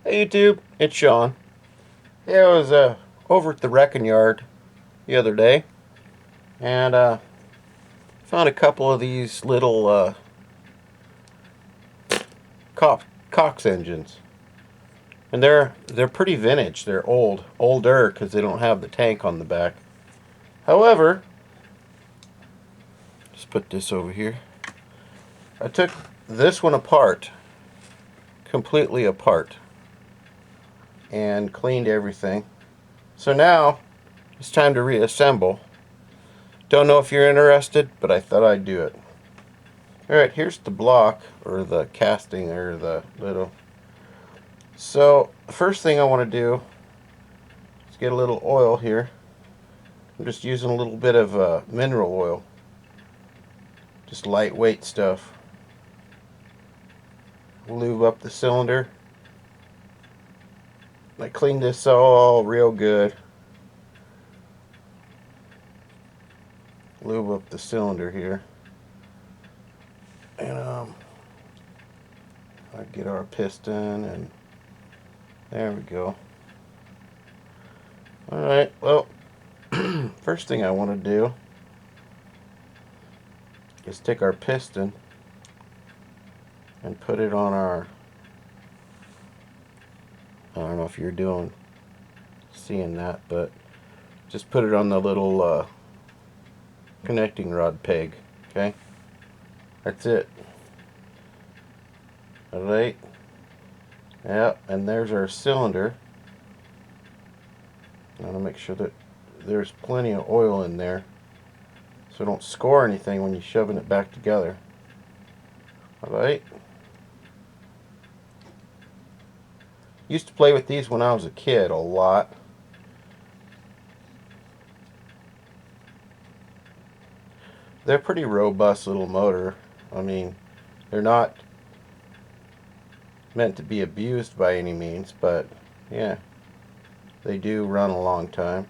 Hey YouTube, it's Sean. Yeah, I was over at the wrecking yard the other day and found a couple of these little Cox engines, and they're pretty vintage. They're older because they don't have the tank on the back. However, just put this over here. I took this one apart, completely apart, and cleaned everything. So now it's time to reassemble. Don't know if you're interested, but I thought I'd do it. Alright, here's the block, or the casting, or the little. So, the first thing I want to do is get a little oil here. I'm just using a little bit of mineral oil. Just lightweight stuff. Lube up the cylinder. I cleaned this all real good. Lube up the cylinder here. And I get our piston, and there we go. Alright, well, first thing I want to do is take our piston and put it on our, I don't know if you're seeing that, but just put it on the little connecting rod peg. Okay, that's it. Alright, yep, and there's our cylinder. I want to make sure that there's plenty of oil in there so don't score anything when you're shoving it back together. Alright, used to play with these when I was a kid a lot. They're pretty robust little motor. I mean, they're not meant to be abused by any means, but yeah, they do run a long time.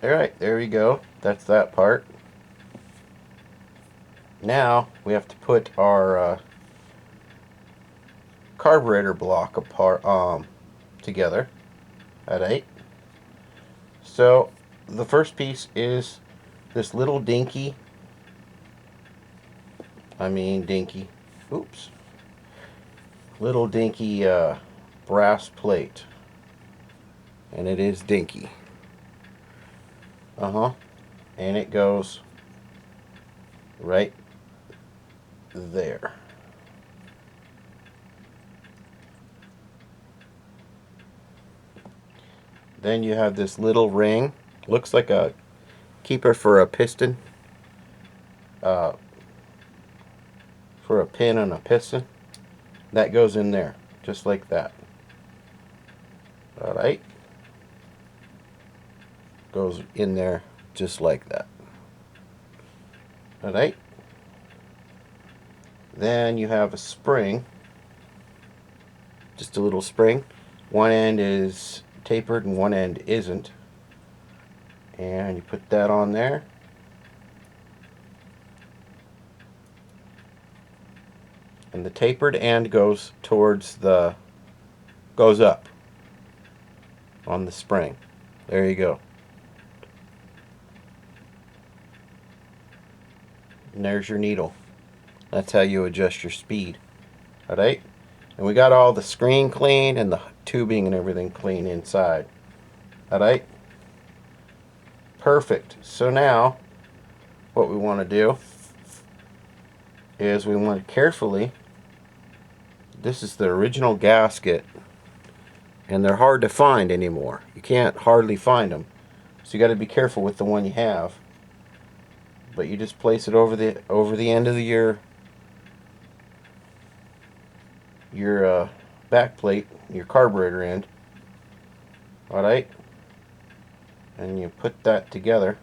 Alright, there we go. That's that part. Now we have to put our carburetor block apart together. Alright. So the first piece is this little dinky. Oops. Little dinky brass plate. And it is dinky. And it goes right there. Then you have this little ring. Looks like a keeper for a piston. For a pin and a piston. That goes in there. Just like that. Alright. Goes in there just like that. Alright. Then you have a spring. Just a little spring. One end is tapered and one end isn't. And you put that on there. And the tapered end goes up on the spring. There you go. And there's your needle. That's how you adjust your speed. Alright? And we got all the screen clean and the tubing and everything clean inside. Alright? Perfect. So now, what we want to do is we want to carefully, this is the original gasket, and they're hard to find anymore. You can't hardly find them. So you got to be careful with the one you have. But you just place it over the end of your back plate, your carburetor end. Alright? And you put that together.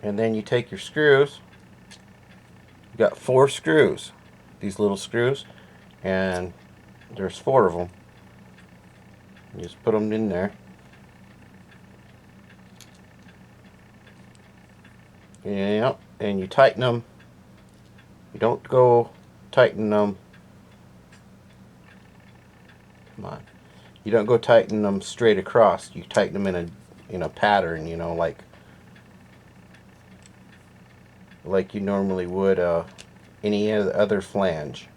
And then you take your screws. You got 4 screws. These little screws. And there's 4 of them. You just put them in there. Yep, and you tighten them You don't go tighten them. Come on. You don't go tighten them straight across. You tighten them in a pattern, you know, like you normally would any other flange.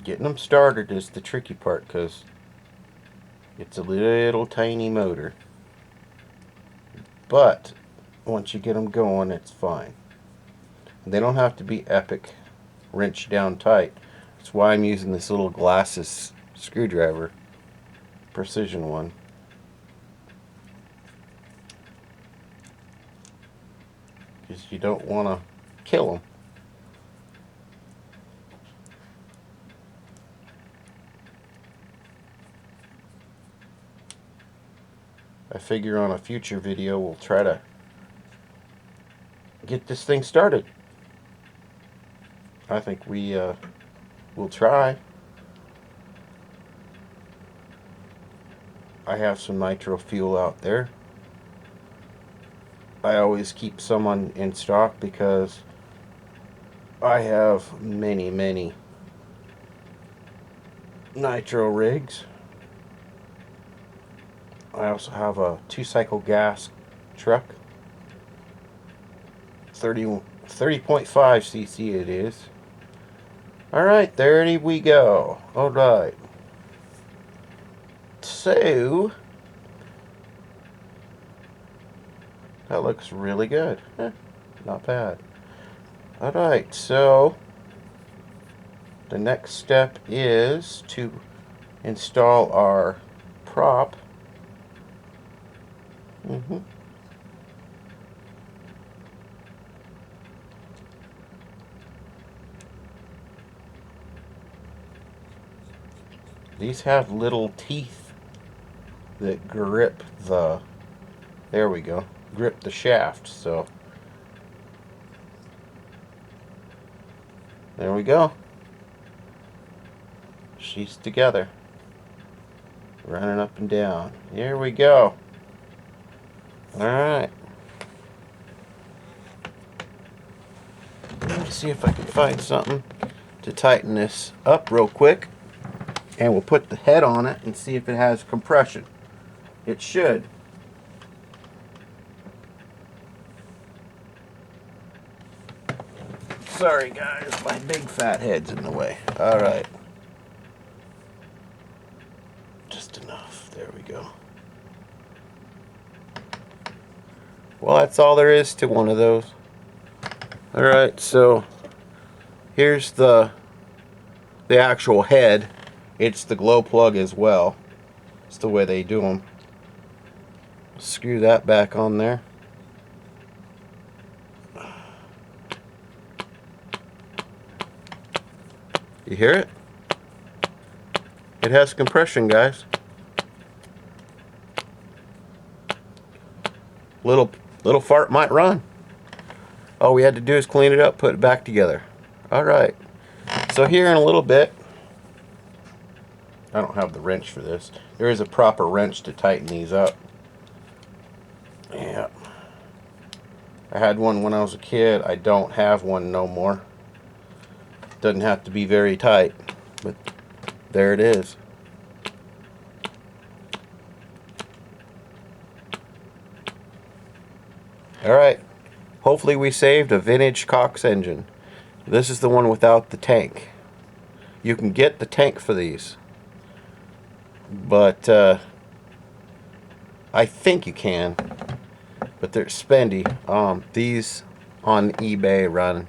Getting them started is the tricky part because it's a little tiny motor. But once you get them going, it's fine. They don't have to be epic, wrench down tight. That's why I'm using this little glasses screwdriver, precision one. Because you don't want to kill them. I figure on a future video we'll try to get this thing started. I think we'll try. I have some nitro fuel out there. I always keep some in stock because I have many nitro rigs. I also have a 2-cycle gas truck. 30.5 cc it is. Alright, there we go. Alright. So, that looks really good. Not bad. Alright, so the next step is to install our prop. These have little teeth that grip the, there we go, grip the shaft, so there we go. She's together, running up and down. Here we go. Alright. Let me see if I can find something to tighten this up real quick. And we'll put the head on it and see if it has compression. It should. Sorry guys, my big fat head's in the way. Alright. Just enough. There we go. Well, that's all there is to one of those. Alright, so here's the actual head. It's the glow plug as well. It's the way they do them. Screw that back on there. You hear it? It has compression, guys. Little fart might run. All we had to do is clean it up, put it back together. Alright. So here in a little bit, I don't have the wrench for this. There is a proper wrench to tighten these up. Yeah. I had one when I was a kid. I don't have one no more. Doesn't have to be very tight, but there it is. Alright. Hopefully we saved a vintage Cox engine. This is the one without the tank. You can get the tank for these, but I think you can, but they're spendy. These on eBay run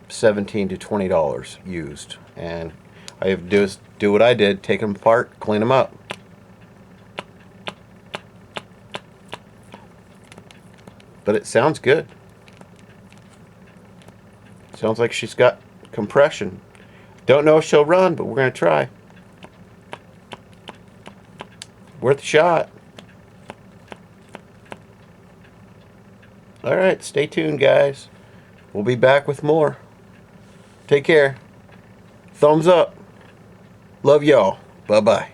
$17 to $20 used, and I have to do what I did: take them apart, clean them up. But it sounds good. Sounds like she's got compression. Don't know if she'll run, but we're gonna try. Worth a shot. Alright, stay tuned guys. We'll be back with more. Take care. Thumbs up. Love y'all. Bye-bye.